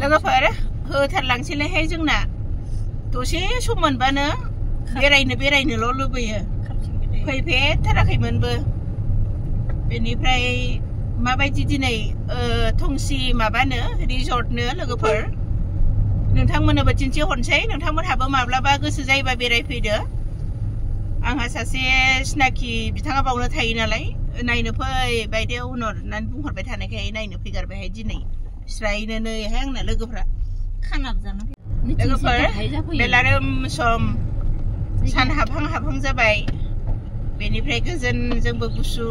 लोगोफोर होथारलांसैलायहाय जोंना दसे सम मोनबानो बेरायनोल' लुबैयो फैफेरथाराखैमोनबो बेनिफ्राय माबायदि दिनै थंसि माबानो रिजर्टनो लोगोफोर नोंथांमोननोबो दिन्थिहरनोसै नोंथांमोनहाबो माब्लाबा गोसो जायोबा बेरायफैदो आंहा सासे सिनाखि बिथाङा बावनो थायो नालाय नायनो फै बायदे उनाव होननानै बुंहरबाय थानायखाय नायनो फैगारबायहाय दिनै स्रायनो नैहाय आंना लोगोफ्रा लोगोफोर बेलारोम सम सान हाबहां जाबाय बेनिफ्राय गोजोन जोंबो गुसु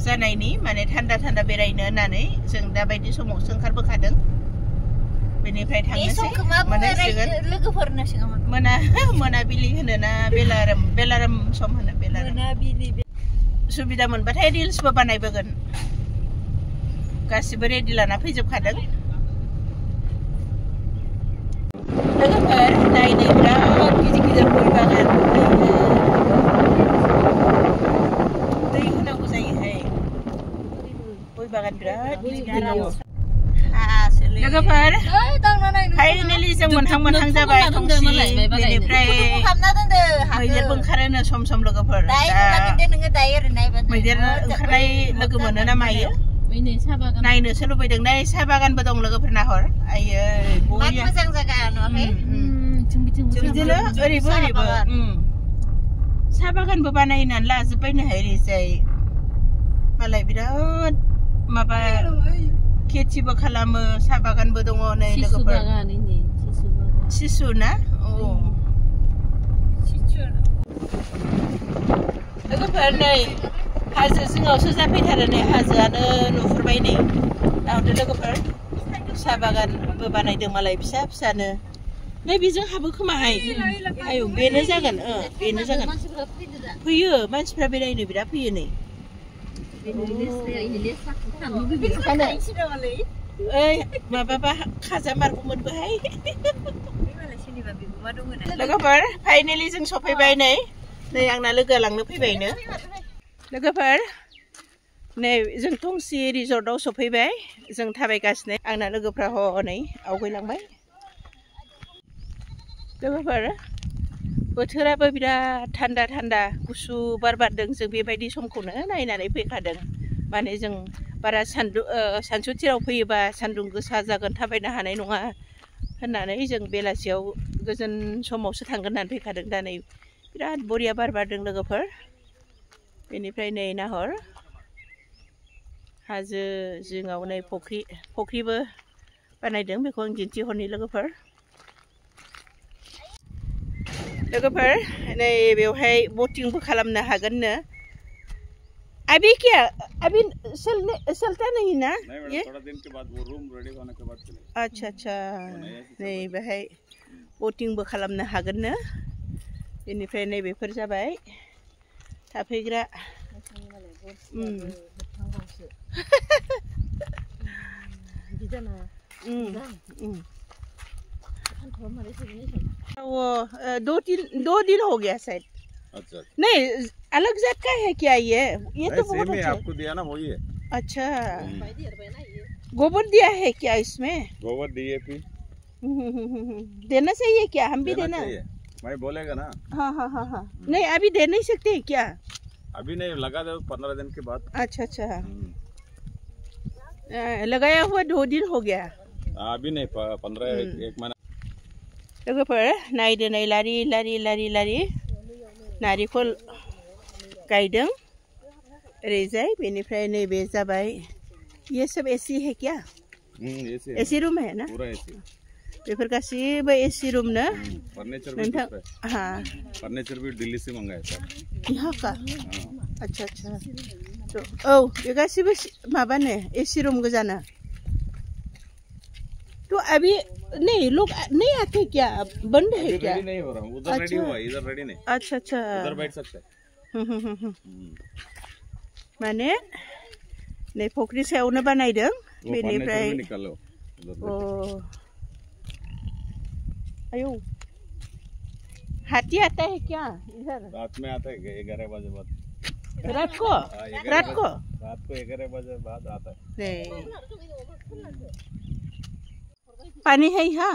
जानायनि माने थान्दा बेरायनो होननानै जों दा बायदि समावसो ओंखारबोखादों बेनिफ्राय थांनोसै मोनाबिलि होनो ना बेलारोम सम होनो बेलारोम सुबिदा मोनबाथाय रिल्सबो बानायबोगोन गासिबो रेडि लाना फैजोबखादों लोगोफोर नायनो बिराद गिदिर गय बागान दै होनांगौ जायोहाय गय बागान बिराद गिदिर लोगोफोर फाइनेलि जों मोनहां जाबाय थंसि बेनिफ्राय मैदेरबो ओंखारोनो सम लोगोफोर मैदेर ओंखारनाय लोगो मोनो ना मायो नायनोसो लुबैदों नै साहा बागानबो दं लोगोफोर नाहर आयो मोजां जायगा बिदिनो ओरैबो साहा बागानबो बानायनानै लाजोब्बायनो ओरैजाय मालाय बिराद माबा खेथिबो खालामो साहा बागानबो दङ नै लोगोफोर सिसु ना लोगोफोर नै हाजो जिङावसो जाफैथारो नै हाजोआनो नुहुरबाय नै दाउदो लोगोफोर साहा बागानबो बानायदों मालाय फिसानो नै बेजों हाबो खोमाहाय आयौ बेनो जागोन फैयो मानसिफ्रा बेरायनो बिराद फैयो नै माबाबा खाजा मारगौमोनबोहाय लोगोफोर फाइनेलि जों सफैबाय नै आंना लोगोआ लांनो फैबायनो लोगोफोर नै जों थंसि रिजर्टआव सफैबाय जों थाबायगासिनो आंना लोगोफ्रा हनै आवगायलांबाय लोगोफोर बोथोराबो बिराद थान्दा गुसु बार बारदों जों बेबायदि समखौनो नायनानै फैखादों माने जों बारा सानसुथिराव फैयोबा सान्दुं गोसा जागोन थाबायनो हानाय नङा होननानै जों बेलासियाव गोजोन समावसो थांगोन होननानै फैखादों दा नै बिराद बरिया बार बारदों लोगोफोर बेनिफ्राय नै नाहर हाजो जिङाव नै फख्रिबो बानायदों बेखौ आं दिन्थिहरनि लोगोफोर नै बेवहाय बटिंबो खालामनो हागोननो अभी क्या अभी चलता नहीं ना ये थोड़ा दिन के बाद वो रूम रेडी होने के बाद अच्छा नै बेहाय बटिंबो खालामनो हागोननो बेनिफ्राय नै बेफोर जाबाय थाफैग्रा दो दिन हो गया शायद अच्छा नहीं अलग जात का है क्या ये तो बहुत अच्छा आपको दिया ना वही है अच्छा गोबर दिया है क्या इसमें गोबर DAP देना चाहिए क्या हम भी देना मैं बोलेगा ना हाँ नहीं अभी दे नहीं सकते क्या अभी नहीं लगा दो 15 दिन के बाद अच्छा लगाया हुआ 2 दिन हो गया अभी नहीं 15 एक महीना लोगोफोर नायदो नै लारि नारिखल गायदों ओरैजाय बेनिफ्राय नैबे जाबाय ये सब AC है क्या AC रूम है ना पूरा AC बेफोर गासिबो AC रूम ना फर्नीचर भी दिल्ली से मंगाया था यहाँ का अच्छा तो औ बे गासिबो माबानो AC रूम गोजाना तो अभी नहीं लोग नहीं आते क्या बंद है क्या नहीं हो रहा उधर रेडी हुआ इधर रेडी नहीं अच्छा उधर बैठ सकते माने नै फुख्रि सायावनो बानायदों बेनिफ्राय अयो हाथी आता है क्या इधर रात में आता है 11 बजे बाद रात को 11 बजे बाद आता है पानी है यहाँ?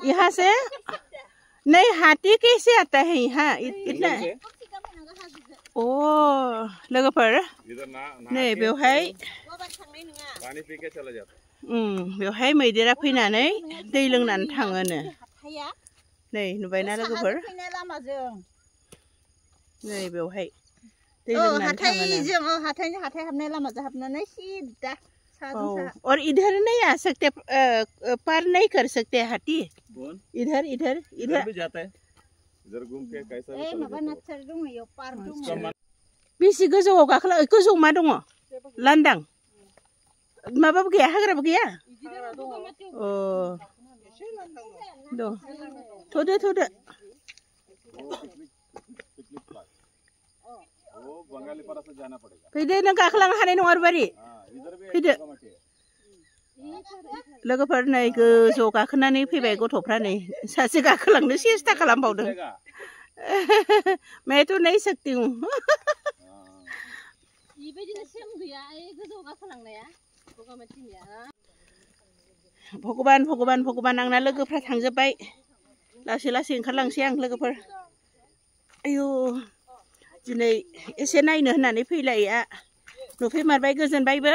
यहाँ से नहीं, हाथी कैसे आता है यहाँ इतना? ओ लोगोफोर नै बेवहाय पानी पी के चला जाता। बेवहाय मैदेरा फैनानै दै लोंनानै थाङोनो। नै नुबायना लोगोफोर? नै बेवहाय दै लोंनानै थाङोनो। हाथाय हाबनाय लामाजों हाबनानै सिदा। और इधर नहीं आ सकते, पार नहीं कर सकते हाथी? इधर इधर इधर भी जाता है, इधर घूम के कैसा बेसे गोजौआव गाखोला? गोजौ मा दङ? लांदां माबाबो गैया, हाग्राबो गैया? अ दं। थ'दो थ'दो। फैदो, नों गाखोलांनो हानाय नङा बारि। फैदो लोगोफोर, नै गोजौ गाखोनानै फैबाय गथ'फ्रा। नै सासे गाखोलांनो सेस्था खालामबावदों। मैं तो नहीं सकती हूँ। भगवान भगवान भगवान, आंना लोगोफ्रा थांजोब्बाय। लासै लासै ओंखारलांसै आं लोगोफोर। आयु दिनै एसे नायनो होननानै फैलाया नुफैमारबाय, गोजोनबायबो।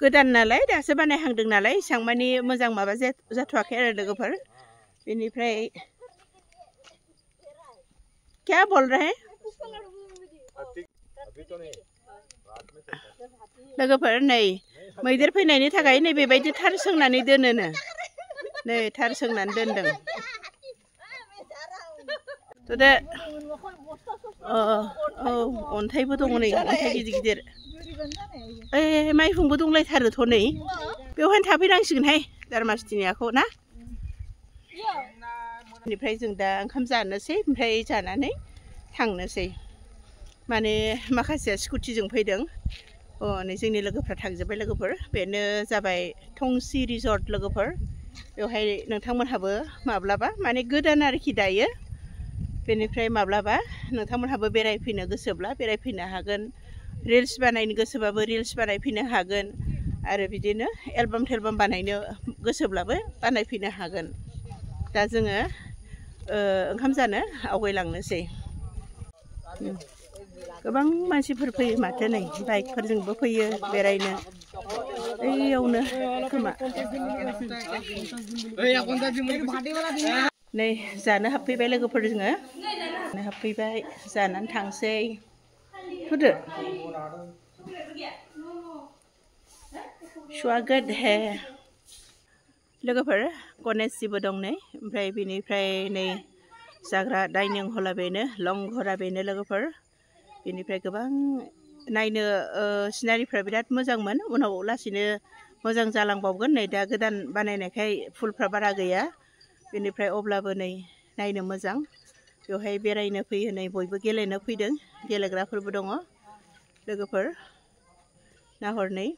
गोदान नालाय, दासो बानायहांदों नालाय, एसां मानि मोजां माबा जाथ'वाखै आरो लोगोफोर। बेनिफ्राय क्या बोल रहे हैं लोगोफोर? नै मैदेर फैनायनि थाखाय नै बेबायदि थार सोंनानै दोनोनो। नै थार सोंनानै दोनदों। दा अन्थाइबो दङ नै, अन्थाइ गिदिर गिदिर। माइहुंबो दंलायथारोथ' नै। बेवहायनो थाफैनांसिगोनहाय जार्मासिनियाखौ ना। बेनिफ्राय जों दा ओंखाम जानोसै, ओमफ्राय जानानै थांनोसै। माने माखासेया स्कुटिजों फैदों। नै जोंनि लोगोफ्रा थांजोब्बाय लोगोफोर। बेनो जाबाय थंसि रिजर्ट लोगोफोर। बेवहाय नोंथांमोनहाबो माब्लाबा, माने गोदान आरोखि दायो। बेनिफ्राय माब्लाबा नोंथांमोनहाबो बेरायफैनो गोसोब्ला बेरायफैनो हागोन। रिल्स बानायनो गोसोबाबो रिल्स बानायफैनो हागोन। आरो बिदिनो एलबाम थेलबाम बानायनो गोसोब्लाबो बानायफैनो हागोन। दा जोङो ओंखाम जानो आवगायलांनोसै। गोबां मानसिफोर फैयो माथो, नै बाइकफोरजोंबो फैयो बेरायनो। ओइयावनो खोमा। नै जानो हाबफैबाय लोगोफोर, जोङो जानो हाबफैबाय। जानानै थांसै। होदो स्वागत है लोगोफोर। गणेशजीबो दं नै। ओमफ्राय बेनिफ्राय नै जाग्रा डाइनिं हला बेनो, लं घरा बेनो लोगोफोर। बेनिफ्राय गोबां नायनो सिनारिफ्रा बिराद मोजांमोन। उनाव लासैनो मोजां जालांबावगोन। नै दा गोदान बानायनायखाय फुलफ्रा बारा गैया। बेनिफ्राय अब्लाबो नै नायनो मोजां। बेवहाय बेरायनो फैयो, नै बयबो गेलेनो फैदों। गेलेग्राफोरबो दङ लोगोफोर। नाहरनै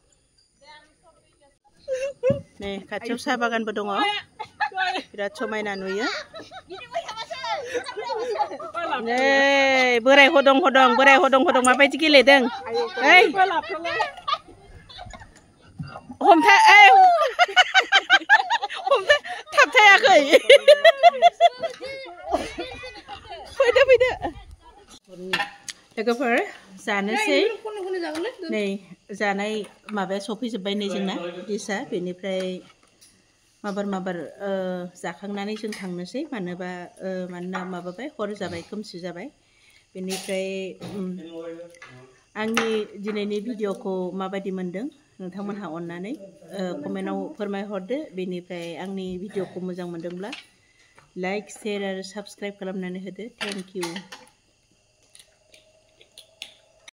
नै खाथियाव साहा बागानबो दङ, बिराद समायना नुयो। नै बोराय हदं हदं, बोराय हदं हदं माबायदि गेलेदों। ओइ हमथा, हमथा, थाबथायाखै। फैदो फैदो लोगोफोर, जानोसै। नै जानाय माबाया सफैजोब्बाय नै जोंना डिसआ। बेनिफ्राय माबार जाखांनानै जों थांनोसै। मानोना माबाबाय, हर जाबाय, खोमसि जाबाय। बेनिफ्राय आंनि दिनैनि भिडिअखौ माबायदि मोनदों नोंथांमोनहा अननानै कमेन्टआव फोरमायहरदो। बेनिफ्राय आंनि भिडिअखौ मोजां मोनदोंब्ला लाइक, शेयार आरो साबस्क्राइब खालामनानै होदो। Thank you.